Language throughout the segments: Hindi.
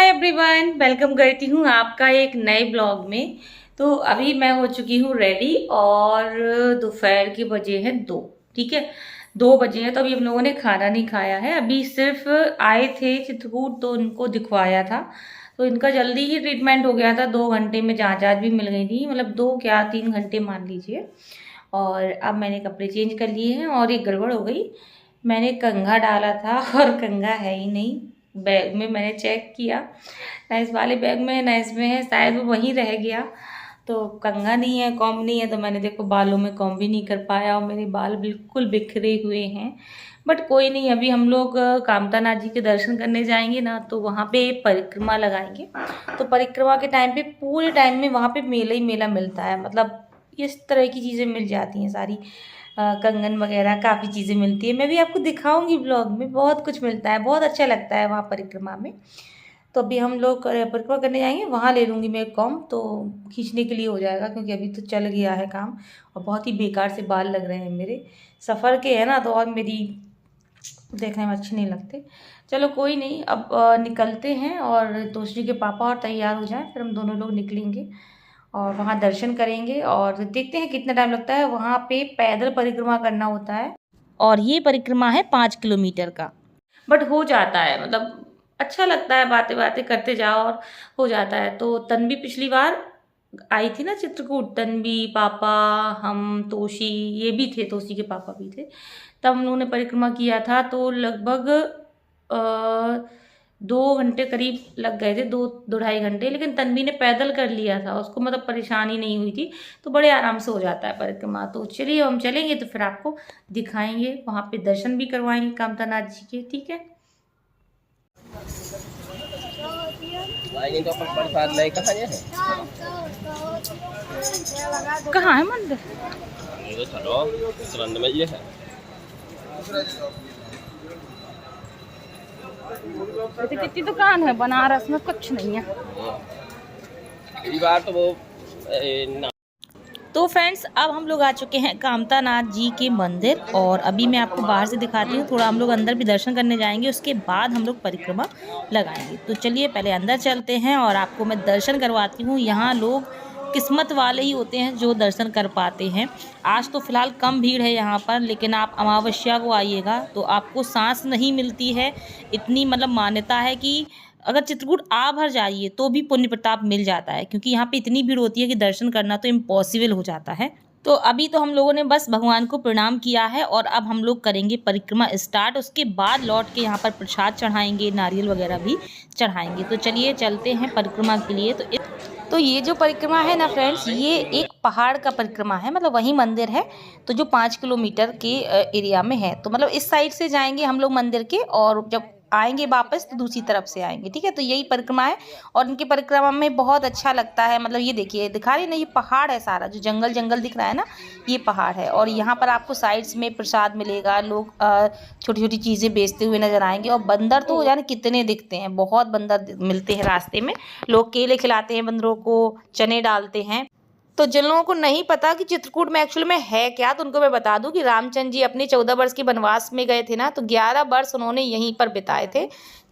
एवरीवन, वेलकम करती हूँ आपका एक नए ब्लॉग में। तो अभी मैं हो चुकी हूँ रेडी और दोपहर के बजे हैं 2। ठीक है, 2 बजे हैं तो अभी हम लोगों ने खाना नहीं खाया है। अभी सिर्फ आए थे चित्रकूट तो उनको दिखवाया था, तो इनका जल्दी ही ट्रीटमेंट हो गया था। 2 घंटे में जाँच भी मिल गई थी, मतलब 2 क्या 3 घंटे मान लीजिए। और अब मैंने कपड़े चेंज कर लिए हैं और एक गड़बड़ हो गई। मैंने कंघा डाला था और कंघा है ही नहीं बैग में। मैंने चेक किया, ना इस वाले बैग में है ना इसमें है, शायद वो वहीं रह गया। तो कंघा नहीं है, कॉम्ब नहीं है, तो मैंने देखो बालों में कॉम्ब भी नहीं कर पाया और मेरे बाल बिल्कुल बिखरे हुए हैं। बट कोई नहीं, अभी हम लोग कामता नाथ जी के दर्शन करने जाएंगे ना, तो वहाँ पे परिक्रमा लगाएंगे। तो परिक्रमा के टाइम पे पूरे टाइम में वहाँ पे मेला ही मेला मिलता है, मतलब इस तरह की चीज़ें मिल जाती हैं सारी। कंगन वगैरह काफ़ी चीज़ें मिलती है। मैं भी आपको दिखाऊंगी ब्लॉग में, बहुत कुछ मिलता है, बहुत अच्छा लगता है वहाँ परिक्रमा में। तो अभी हम लोग परिक्रमा करने जाएंगे, वहाँ ले लूँगी मैं कॉम्ब, तो खींचने के लिए हो जाएगा, क्योंकि अभी तो चल गया है काम और बहुत ही बेकार से बाल लग रहे हैं मेरे। सफ़र के है ना, तो और मेरी देखने में अच्छे नहीं लगते। चलो कोई नहीं, अब निकलते हैं और तोषरी के पापा और तैयार हो जाएं, फिर हम दोनों लोग निकलेंगे और वहाँ दर्शन करेंगे और देखते हैं कितना टाइम लगता है। वहाँ पे पैदल परिक्रमा करना होता है और ये परिक्रमा है 5 किलोमीटर का, बट हो जाता है, मतलब अच्छा लगता है, बातें बातें करते जाओ और हो जाता है। तो तन्वी पिछली बार आई थी ना चित्रकूट, तन्वी पापा हम तोशी ये भी थे, तोशी के पापा भी थे, तब हम लोगों ने परिक्रमा किया था। तो लगभग 2 घंटे करीब लग गए थे, 2-2.5 घंटे। लेकिन तन्वी ने पैदल कर लिया था, उसको मतलब परेशानी नहीं हुई थी, तो बड़े आराम से हो जाता है परिक्रमा। तो चलिए हम चलेंगे तो फिर आपको दिखाएंगे, वहाँ पे दर्शन भी करवाएंगे कामता नाथ जी के। ठीक है, तो अपन प्रसाद ले कहाँ है? कहाँ है मंदिर? ये तो चलो सुरंद में ये है। तो कितनी दुकान है बनारस में, कुछ नहीं है। ये बार तो वो ना। तो फ्रेंड्स, अब हम लोग आ चुके हैं कामता नाथ जी के मंदिर और अभी मैं आपको बाहर से दिखाती हूँ। थोड़ा हम लोग अंदर भी दर्शन करने जाएंगे, उसके बाद हम लोग परिक्रमा लगाएंगे। तो चलिए पहले अंदर चलते हैं और आपको मैं दर्शन करवाती हूँ। यहाँ लोग किस्मत वाले ही होते हैं जो दर्शन कर पाते हैं। आज तो फिलहाल कम भीड़ है यहाँ पर, लेकिन आप अमावस्या को आइएगा तो आपको सांस नहीं मिलती है। इतनी मतलब मान्यता है कि अगर चित्रकूट आ भर जाइए तो भी पुण्य प्रताप मिल जाता है, क्योंकि यहाँ पे इतनी भीड़ होती है कि दर्शन करना तो इम्पॉसिबल हो जाता है। तो अभी तो हम लोगों ने बस भगवान को प्रणाम किया है और अब हम लोग करेंगे परिक्रमा स्टार्ट। उसके बाद लौट के यहाँ पर प्रसाद चढ़ाएंगे, नारियल वगैरह भी चढ़ाएंगे। तो चलिए चलते हैं परिक्रमा के लिए। तो ये जो परिक्रमा है ना फ्रेंड्स, ये एक पहाड़ का परिक्रमा है, मतलब वही मंदिर है। तो जो 5 किलोमीटर के एरिया में है, तो मतलब इस साइड से जाएंगे हम लोग मंदिर के और जब आएंगे वापस तो दूसरी तरफ से आएंगे। ठीक है, तो यही परिक्रमा है और इनकी परिक्रमा में बहुत अच्छा लगता है। मतलब ये देखिए, दिखा रही है ना, ये पहाड़ है सारा, जो जंगल जंगल दिख रहा है ना, ये पहाड़ है। और यहाँ पर आपको साइड्स में प्रसाद मिलेगा, लोग छोटी छोटी चीज़ें बेचते हुए नजर आएंगे। और बंदर तो जाने कितने दिखते हैं, बहुत बंदर मिलते हैं रास्ते में। लोग केले खिलाते हैं बंदरों को, चने डालते हैं। तो जिन लोगों को नहीं पता कि चित्रकूट में एक्चुअल में है क्या, तो उनको मैं बता दूं कि रामचंद्र जी अपने 14 वर्ष के वनवास में गए थे ना, तो 11 वर्ष उन्होंने यहीं पर बिताए थे,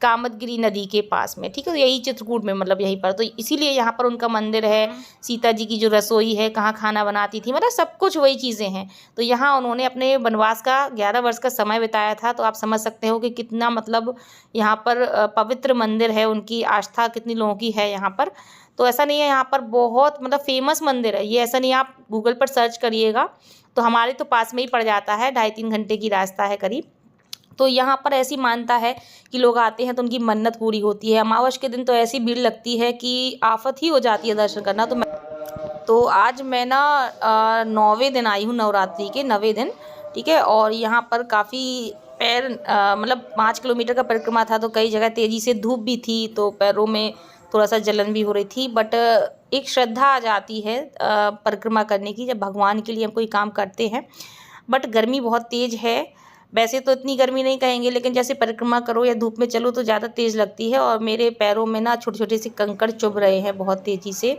कामदगिरी नदी के पास में। ठीक है, तो यही चित्रकूट में, मतलब यहीं पर, तो इसीलिए यहाँ पर उनका मंदिर है। सीता जी की जो रसोई है, कहाँ खाना बनाती थी, मतलब सब कुछ वही चीज़ें हैं। तो यहाँ उन्होंने अपने वनवास का 11 वर्ष का समय बिताया था। तो आप समझ सकते हो कि कितना मतलब यहाँ पर पवित्र मंदिर है, उनकी आस्था कितनी लोगों की है यहाँ पर। तो ऐसा नहीं है, यहाँ पर बहुत मतलब फेमस मंदिर है ये, ऐसा नहीं, आप गूगल पर सर्च करिएगा तो हमारे तो पास में ही पड़ जाता है, 2.5-3 घंटे की रास्ता है करीब। तो यहाँ पर ऐसी मानता है कि लोग आते हैं तो उनकी मन्नत पूरी होती है। अमावस्या के दिन तो ऐसी भीड़ लगती है कि आफत ही हो जाती है दर्शन करना। तो आज मैं ना 9वें दिन आई हूँ, नवरात्रि के 9वें दिन। ठीक है, और यहाँ पर काफ़ी पैर मतलब 5 किलोमीटर का परिक्रमा था, तो कई जगह तेज़ी से धूप भी थी, तो पैरों में थोड़ा सा जलन भी हो रही थी। बट एक श्रद्धा आ जाती है परिक्रमा करने की, जब भगवान के लिए हम कोई काम करते हैं। बट गर्मी बहुत तेज़ है, वैसे तो इतनी गर्मी नहीं कहेंगे, लेकिन जैसे परिक्रमा करो या धूप में चलो तो ज़्यादा तेज़ लगती है। और मेरे पैरों में ना छोटे छोटे से कंकड़ चुभ रहे हैं बहुत तेज़ी से।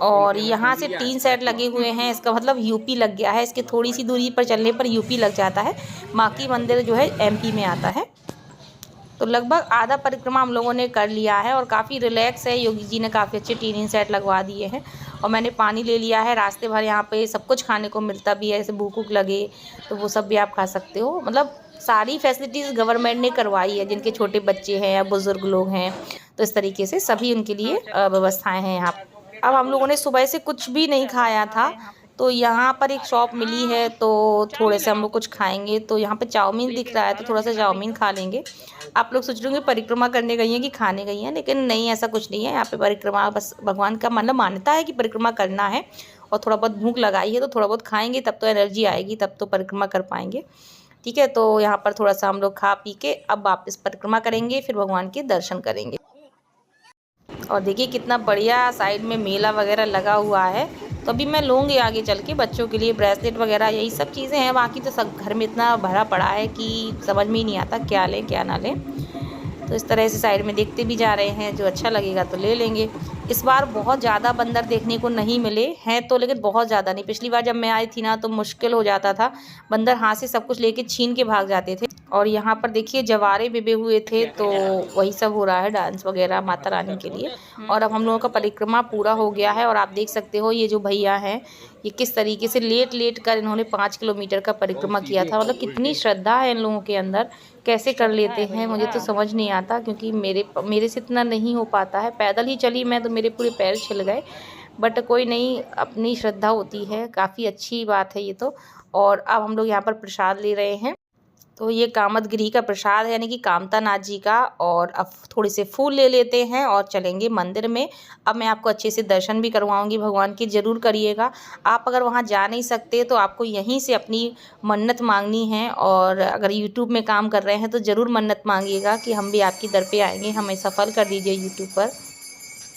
और यहाँ से 3 सेट लगे हुए हैं, इसका मतलब यूपी लग गया है। इसके थोड़ी सी दूरी पर चलने पर यूपी लग जाता है। माँ की मंदिर जो है एमपी में आता है। तो लगभग आधा परिक्रमा हम लोगों ने कर लिया है और काफ़ी रिलैक्स है। योगी जी ने काफ़ी अच्छे टीनिंग सेट लगवा दिए हैं और मैंने पानी ले लिया है। रास्ते भर यहाँ पे सब कुछ खाने को मिलता भी है, ऐसे भूख वूख लगे तो वो सब भी आप खा सकते हो। मतलब सारी फैसिलिटीज़ गवर्नमेंट ने करवाई है, जिनके छोटे बच्चे हैं या बुज़ुर्ग लोग हैं तो इस तरीके से सभी उनके लिए व्यवस्थाएँ हैं यहाँ। अब हम लोगों ने सुबह से कुछ भी नहीं खाया था, तो यहाँ पर एक शॉप मिली है तो थोड़े से हम लोग कुछ खाएँगे। तो यहाँ पे चाउमीन दिख रहा है तो थोड़ा सा चाउमीन खा लेंगे। आप लोग सोच रहे होंगे परिक्रमा करने गई हैं कि खाने गई हैं, लेकिन नहीं, ऐसा कुछ नहीं है। यहाँ पे परिक्रमा बस भगवान का मतलब मान्यता है कि परिक्रमा करना है और थोड़ा बहुत भूख लगाई है तो थोड़ा बहुत खाएँगे, तब तो एनर्जी आएगी, तब तो परिक्रमा कर पाएँगे। ठीक है, तो यहाँ पर थोड़ा सा हम लोग खा पी के अब वापस परिक्रमा करेंगे, फिर भगवान के दर्शन करेंगे। और देखिए कितना बढ़िया साइड में मेला वगैरह लगा हुआ है। तो अभी मैं लूँगी आगे चल के बच्चों के लिए ब्रेसलेट वगैरह, यही सब चीज़ें हैं। बाकी तो सब घर में इतना भरा पड़ा है कि समझ में ही नहीं आता क्या लें क्या ना लें। तो इस तरह से साइड में देखते भी जा रहे हैं, जो अच्छा लगेगा तो ले लेंगे। इस बार बहुत ज़्यादा बंदर देखने को नहीं मिले हैं तो, लेकिन बहुत ज़्यादा नहीं। पिछली बार जब मैं आई थी ना तो मुश्किल हो जाता था, बंदर हाथ से सब कुछ लेके छीन के भाग जाते थे। और यहाँ पर देखिए जवारे बिबे हुए थे तो वही सब हो रहा है, डांस वगैरह माता रानी के लिए। और अब हम लोगों का परिक्रमा पूरा हो गया है और आप देख सकते हो ये जो भैया हैं ये किस तरीके से लेट लेट कर इन्होंने 5 किलोमीटर का परिक्रमा किया था। मतलब कितनी श्रद्धा है इन लोगों के अंदर, कैसे कर लेते हैं मुझे तो समझ नहीं आता, क्योंकि मेरे से इतना नहीं हो पाता है। पैदल ही चली मैं तो मेरे पूरे पैर छिल गए, बट कोई नहीं, अपनी श्रद्धा होती है, काफ़ी अच्छी बात है ये तो। और अब हम लोग यहाँ पर प्रसाद ले रहे हैं। तो ये कामदगिरी का प्रसाद है, यानी कि कामता नाथ जी का। और अब थोड़े से फूल ले लेते हैं और चलेंगे मंदिर में। अब मैं आपको अच्छे से दर्शन भी करवाऊंगी भगवान के, ज़रूर करिएगा। आप अगर वहाँ जा नहीं सकते तो आपको यहीं से अपनी मन्नत मांगनी है। और अगर यूट्यूब में काम कर रहे हैं तो ज़रूर मन्नत मांगिएगा कि हम भी आपकी दर पे आएंगे, हमें सफल कर दीजिए यूट्यूब पर।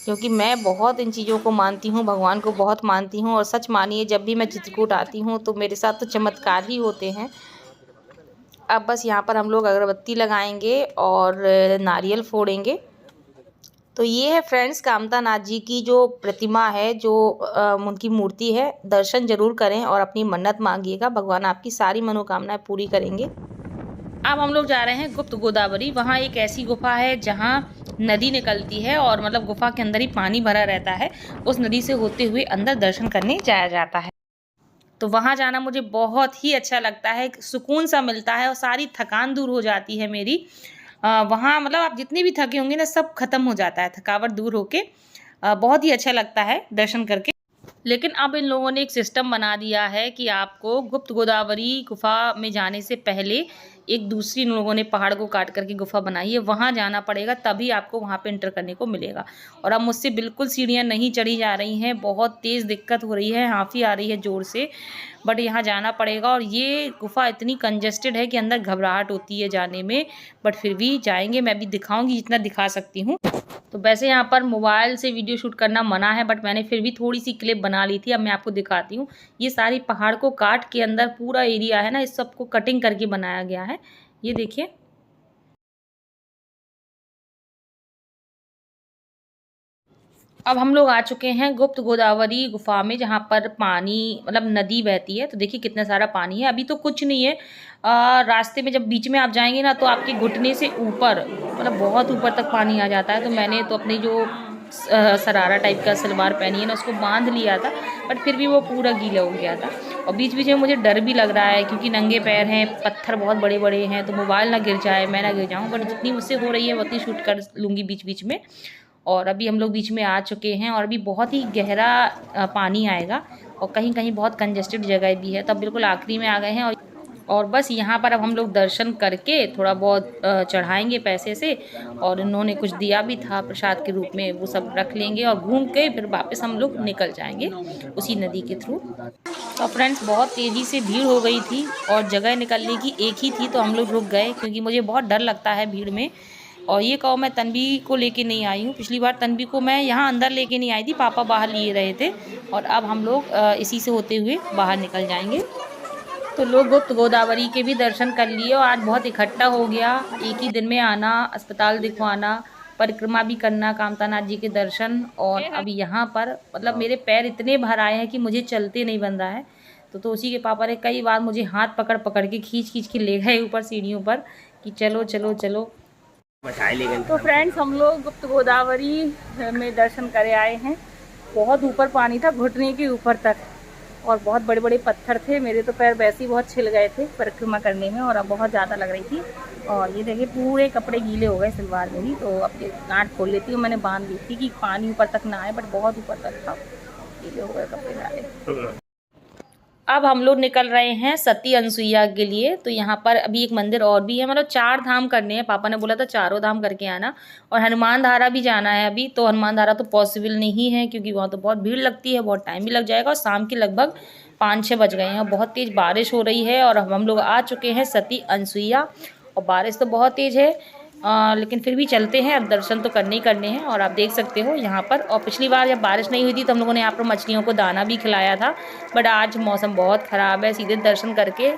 क्योंकि मैं बहुत इन चीज़ों को मानती हूँ, भगवान को बहुत मानती हूँ। और सच मानिए जब भी मैं चित्रकूट आती हूँ तो मेरे साथ तो चमत्कार ही होते हैं। अब बस यहाँ पर हम लोग अगरबत्ती लगाएंगे और नारियल फोड़ेंगे। तो ये है फ्रेंड्स कामता नाथ जी की जो प्रतिमा है, जो उनकी मूर्ति है। दर्शन जरूर करें और अपनी मन्नत मांगिएगा, भगवान आपकी सारी मनोकामनाएं पूरी करेंगे। अब हम लोग जा रहे हैं गुप्त गोदावरी। वहाँ एक ऐसी गुफा है जहाँ नदी निकलती है और मतलब गुफा के अंदर ही पानी भरा रहता है। उस नदी से होते हुए अंदर दर्शन करने जाया जाता है। तो वहाँ जाना मुझे बहुत ही अच्छा लगता है, सुकून सा मिलता है और सारी थकान दूर हो जाती है मेरी। वहाँ मतलब आप जितने भी थके होंगे ना, सब खत्म हो जाता है, थकावट दूर होके बहुत ही अच्छा लगता है दर्शन करके। लेकिन अब इन लोगों ने एक सिस्टम बना दिया है कि आपको गुप्त गोदावरी गुफा में जाने से पहले एक दूसरी इन लोगों ने पहाड़ को काट करके गुफा बनाई है, वहाँ जाना पड़ेगा, तभी आपको वहाँ पे एंटर करने को मिलेगा। और अब मुझसे बिल्कुल सीढ़ियाँ नहीं चढ़ी जा रही हैं, बहुत तेज़ दिक्कत हो रही है, हाँफी आ रही है ज़ोर से, बट यहाँ जाना पड़ेगा। और ये गुफा इतनी कंजेस्टेड है कि अंदर घबराहट होती है जाने में, बट फिर भी जाएंगे। मैं भी दिखाऊंगी जितना दिखा सकती हूँ। तो वैसे यहाँ पर मोबाइल से वीडियो शूट करना मना है, बट मैंने फिर भी थोड़ी सी क्लिप बना ली थी। अब मैं आपको दिखाती हूँ। ये सारी पहाड़ को काट के अंदर पूरा एरिया है ना, इस सबको कटिंग करके बनाया गया है, ये देखिए। अब हम लोग आ चुके हैं गुप्त गोदावरी गुफा में, जहाँ पर पानी मतलब नदी बहती है। तो देखिए कितना सारा पानी है, अभी तो कुछ नहीं है। रास्ते में जब बीच में आप जाएंगे ना तो आपके घुटने से ऊपर मतलब बहुत ऊपर तक पानी आ जाता है। तो मैंने तो अपनी जो सरारा टाइप का सलवार पहनी है ना उसको बांध लिया था, बट फिर भी वो पूरा गीला हो गया था। और बीच बीच में मुझे डर भी लग रहा है क्योंकि नंगे पैर हैं, पत्थर बहुत बड़े बड़े हैं, तो मोबाइल ना गिर जाए, मैं ना गिर जाऊँ। बट जितनी मुझसे हो रही है उतनी शूट कर लूँगी बीच बीच में। और अभी हम लोग बीच में आ चुके हैं और अभी बहुत ही गहरा पानी आएगा और कहीं कहीं बहुत कंजेस्टेड जगह भी है। तब बिल्कुल आखिरी में आ गए हैं और बस यहाँ पर अब हम लोग दर्शन करके थोड़ा बहुत चढ़ाएंगे पैसे से। और इन्होंने कुछ दिया भी था प्रसाद के रूप में, वो सब रख लेंगे और घूम के फिर वापस हम लोग निकल जाएंगे उसी नदी के थ्रू। तो फ्रेंड्स बहुत तेज़ी से भीड़ हो गई थी और जगह निकलने की एक ही थी, तो हम लोग रुक गए क्योंकि मुझे बहुत डर लगता है भीड़ में। और ये कहो मैं तन्वी को लेके नहीं आई हूँ, पिछली बार तन्वी को मैं यहाँ अंदर लेके नहीं आई थी, पापा बाहर लिए रहे थे। और अब हम लोग इसी से होते हुए बाहर निकल जाएंगे। तो लोग गुप्त गोदावरी के भी दर्शन कर लिए और आज बहुत इकट्ठा हो गया। एक ही दिन में आना, अस्पताल दिखवाना, परिक्रमा भी करना, कामता नाथ जी के दर्शन। और अब यहाँ पर मतलब मेरे पैर इतने भर आए हैं कि मुझे चलते नहीं बन रहा है। तो उसी के पापा ने कई बार मुझे हाथ पकड़ पकड़ के खींच खींच के ले गए ऊपर सीढ़ियों पर कि चलो चलो चलो। बचाए ले गए। तो फ्रेंड्स हम लोग गुप्त गोदावरी में दर्शन करे आए हैं। बहुत ऊपर पानी था, घुटने के ऊपर तक, और बहुत बड़े बड़े पत्थर थे। मेरे तो पैर वैसे ही बहुत छिल गए थे परिक्रमा करने में, और अब बहुत ज़्यादा लग रही थी। और ये देखिए पूरे कपड़े गीले हो गए सलवार मेरी, तो अब ये गांठ खोल लेती हूँ। मैंने बांध ली थी कि पानी ऊपर तक ना आए, बट बहुत ऊपर तक था, गीले हो गए कपड़े सारे। अब हम लोग निकल रहे हैं सती अनसुईया के लिए। तो यहाँ पर अभी एक मंदिर और भी है, मतलब 4 धाम करने हैं। पापा ने बोला था चारों धाम करके आना, और हनुमान धारा भी जाना है अभी। तो हनुमान धारा तो पॉसिबल नहीं है, क्योंकि वहाँ तो बहुत भीड़ लगती है, बहुत टाइम भी लग जाएगा। और शाम के लगभग 5-6 बज गए हैं, बहुत तेज़ बारिश हो रही है। और अब हम लोग आ चुके हैं सती अनसुईया, और बारिश तो बहुत तेज़ है, लेकिन फिर भी चलते हैं। अब दर्शन तो करने ही करने हैं। और आप देख सकते हो यहाँ पर, और पिछली बार जब बारिश नहीं हुई थी तो हम लोगों ने यहाँ पर मछलियों को दाना भी खिलाया था। बट आज मौसम बहुत ख़राब है, सीधे दर्शन करके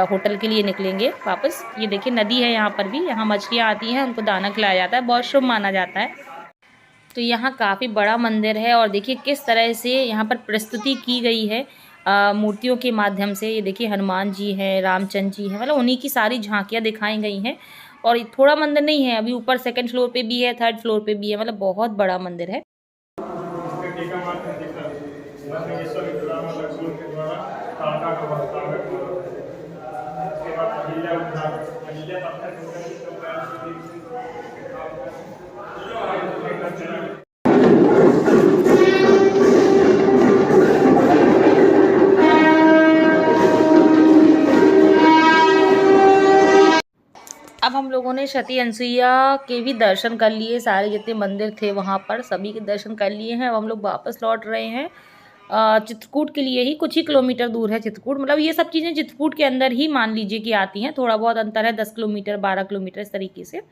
होटल के लिए निकलेंगे वापस। ये देखिए नदी है यहाँ पर भी, यहाँ मछलियाँ आती हैं, उनको दाना खिलाया जाता है, बहुत शुभ माना जाता है। तो यहाँ काफ़ी बड़ा मंदिर है, और देखिए किस तरह से यहाँ पर प्रस्तुति की गई है मूर्तियों के माध्यम से। ये देखिए हनुमान जी हैं, रामचंद्र जी हैं, मतलब उन्हीं की सारी झांकियाँ दिखाई गई हैं। और थोड़ा मंदिर नहीं है, अभी ऊपर 2nd फ्लोर पे भी है, 3rd फ्लोर पे भी है, मतलब बहुत बड़ा मंदिर है। अब हम लोगों ने सती अनसुईया के भी दर्शन कर लिए, सारे जितने मंदिर थे वहाँ पर सभी के दर्शन कर लिए हैं। अब हम लोग वापस लौट रहे हैं चित्रकूट के लिए। ही कुछ ही किलोमीटर दूर है चित्रकूट, मतलब ये सब चीज़ें चित्रकूट के अंदर ही मान लीजिए कि आती हैं। थोड़ा बहुत अंतर है, 10 किलोमीटर 12 किलोमीटर इस तरीके से।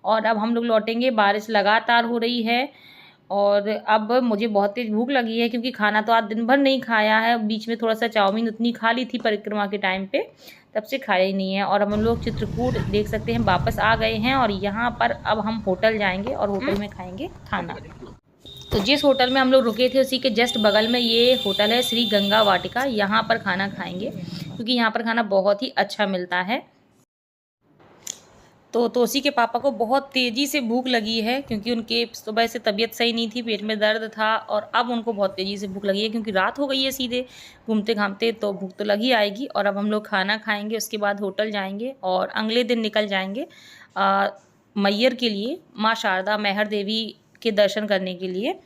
और अब हम लोग लौटेंगे, बारिश लगातार हो रही है। और अब मुझे बहुत तेज़ भूख लगी है, क्योंकि खाना तो आज दिन भर नहीं खाया है। बीच में थोड़ा सा चाउमीन उतनी खा ली थी परिक्रमा के टाइम पे, तब से खाया ही नहीं है। और अब हम लोग चित्रकूट देख सकते हैं वापस आ गए हैं, और यहाँ पर अब हम होटल जाएंगे और होटल में खाएंगे खाना। तो जिस होटल में हम लोग रुके थे उसी के जस्ट बगल में ये होटल है, श्री गंगा वाटिका। यहाँ पर खाना खाएंगे, क्योंकि यहाँ पर खाना बहुत ही अच्छा मिलता है। तो तोसी के पापा को बहुत तेज़ी से भूख लगी है, क्योंकि उनके सुबह से तबीयत सही नहीं थी, पेट में दर्द था, और अब उनको बहुत तेज़ी से भूख लगी है, क्योंकि रात हो गई है सीधे घूमते घामते, तो भूख तो लगी आएगी। और अब हम लोग खाना खाएंगे, उसके बाद होटल जाएंगे, और अगले दिन निकल जाएंगे मैहर के लिए, माँ शारदा मैहर देवी के दर्शन करने के लिए।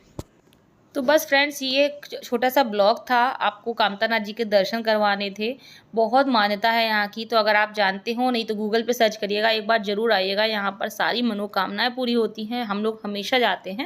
तो बस फ्रेंड्स ये एक छोटा सा ब्लॉग था, आपको कामता नाथ जी के दर्शन करवाने थे। बहुत मान्यता है यहाँ की, तो अगर आप जानते हो, नहीं तो गूगल पे सर्च करिएगा, एक बार ज़रूर आइएगा। यहाँ पर सारी मनोकामनाएं पूरी होती हैं, हम लोग हमेशा जाते हैं।